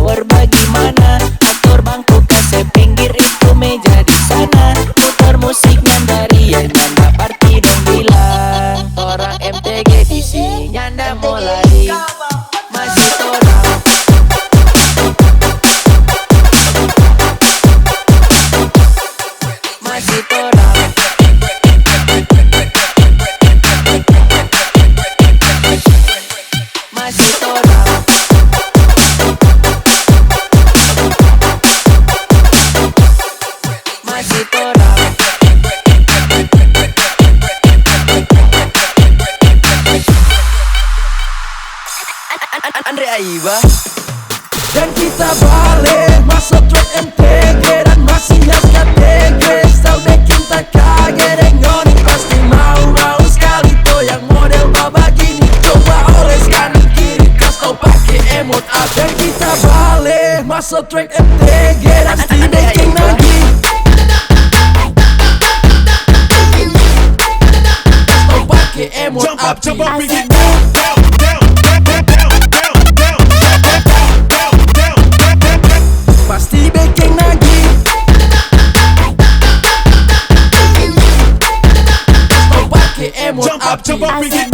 power bagaimana? Atur bangku kasih pinggir itu meja di sana. Putar musiknya dari yang nyanda party dong bilang. Orang MTG di sini nyanda mulai masih torang. Masih torang. Masih torang. Masih torang. Andre Aiba. Dan kita balik masuk track MTG dan masih KTG. Style bikin tak kaget, ngoni pasti mau sekali tuh yang model baba gini. Coba oles kanan kiri, kas tau pake emot up. Dan kita balik masuk track MTG dan still bikin lagi. Kas tau pake emot up. Jump up and get Pasti bikin lagi. Kau pakai emot api. jump up and get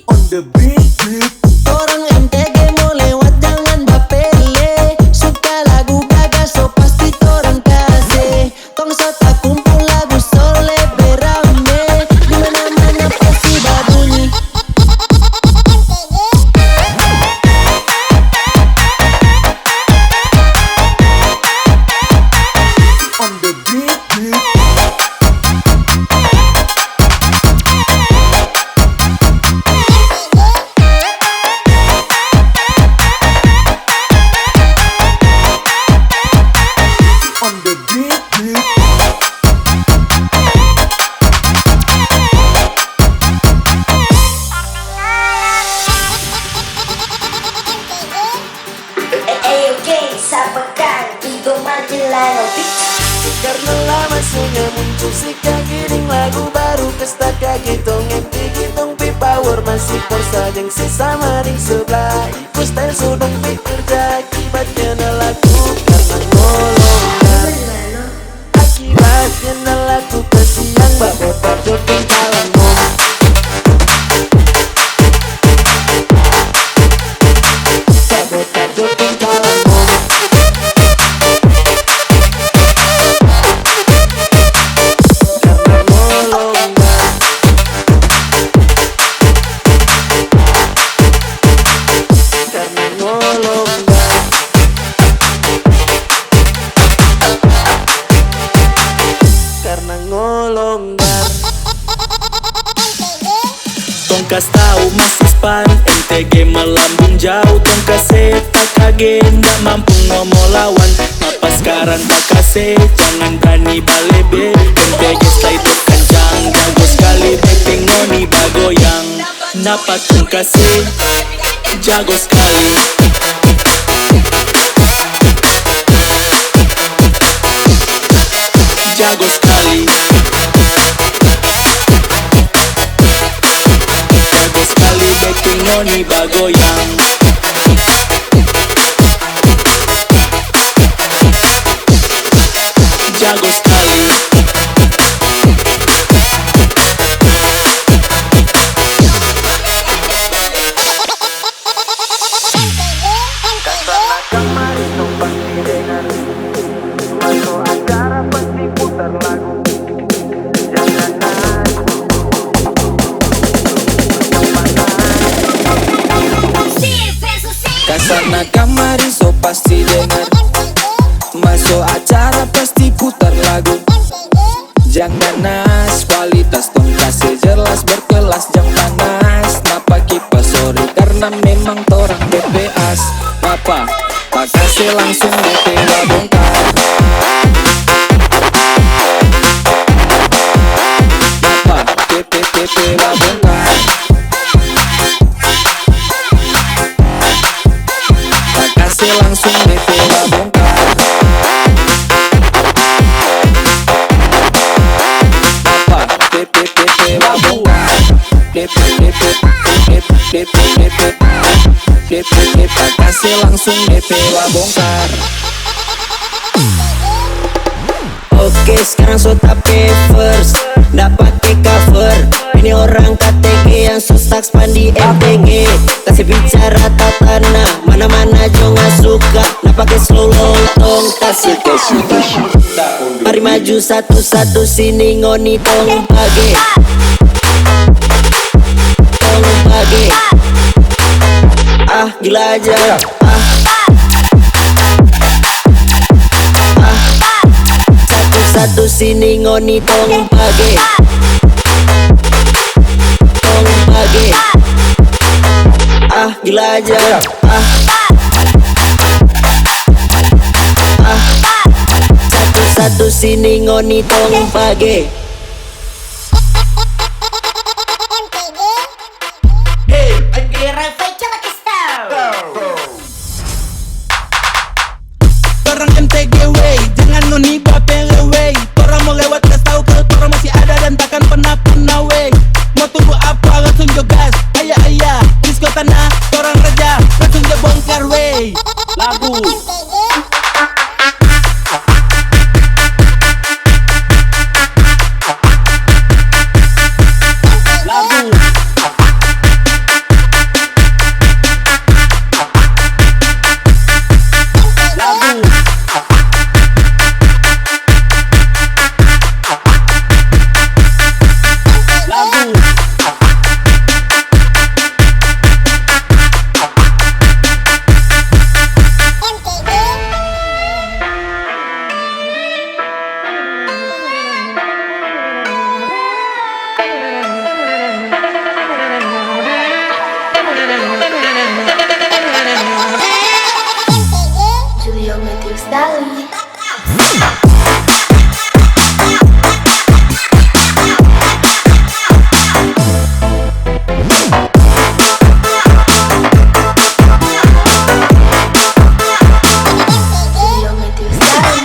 On the beat. Orang MTG mau lewat jangan bapele. Suka lagu gagal so pasti torang kasih. Tong sota kumpul lagu sole berame. Dimana-mana pasti babunyi. On the beat. On the beat. Karena lama sudah muncul si kagiring lagu baru pesta kagitong MTG tong power masih porsa yang sesama ring sebelah. Ikut style sudong bekerja akibatnya na lagu karena ngolongan. Akibatnya na lagu kasihan babotak joting kalang ngomong. Babotak joting kalang ngomong. Karena ngolonggar. Tongkas tahu masih span MTG melambung jauh. Tongkas tak kaget nggak mampu ngomong lawan. Apa sekarang tak kasih jangan berani balebe. MTG stay itu kencang jago sekali bikin ngoni bagoyang. Napa tongkas jago sekali. Jago sekali. Jago sekali bikin ngoni bagoyang. Jago sekali. Kasana kemarin numpang dengan masuk acara pasti putar lagu. Jangan Kasana kemarin so pasti dengar. Masuk acara pasti putar lagu. Jangan nas, kualitas tong kasih jelas berkelas jam panas. Napa kipas sorry karena memang torang BPAS. Napa tak kasih langsung DP bongkar. Napa TP bongkar. Tak kasih langsung DP bongkar. Apa AC langsung DP wa bongkar. Oke sekarang so tape first, nggak pakai cover. Ini orang KTG yang susah spandi MTG. Kasih bicara tatana, mana-mana jo nggak suka. Nggak pakai slow lontong, kasih. Mari maju satu-satu sini ngoni tong pagi. Tong pagi. Ah gila aja. Satu sini ngoni tong pagi. Tong pagi. Ah gila aja. Satu sini ngoni tong pagi. Hey, lagi Revo coba kasih tahu. Orang MTG way, jangan ngoni bapere way. Orang mau lewat kasih tahu kalau orang masih ada dan takkan pernah way. Mau tunggu apa langsung jo gas. Ayah ayah, disco tanah, orang raja langsung jo bongkar way. Lagu Julio Matthews Dali. Julio Matthews Dali.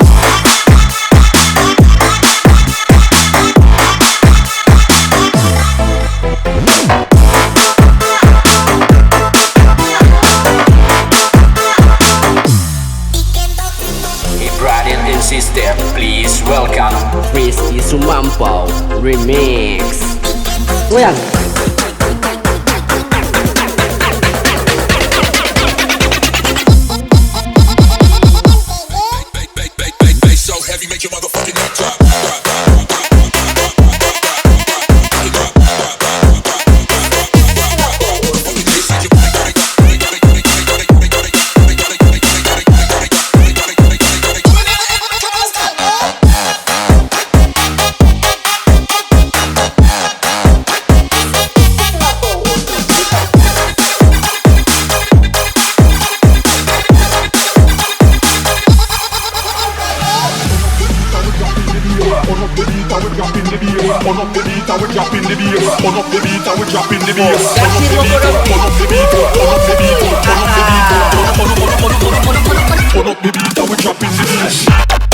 Brother and sister, please welcome Rizky Sumampau Remix. Goyang. Bass so heavy, make your motherfucking neck drop. On up the beat and we drop in the bass. On up the beat and we drop in the bass. On up the beat and we drop in the bass. On up the beat, on up the beat, on up the beat, on up the beat, on up the beat and we drop in the bass.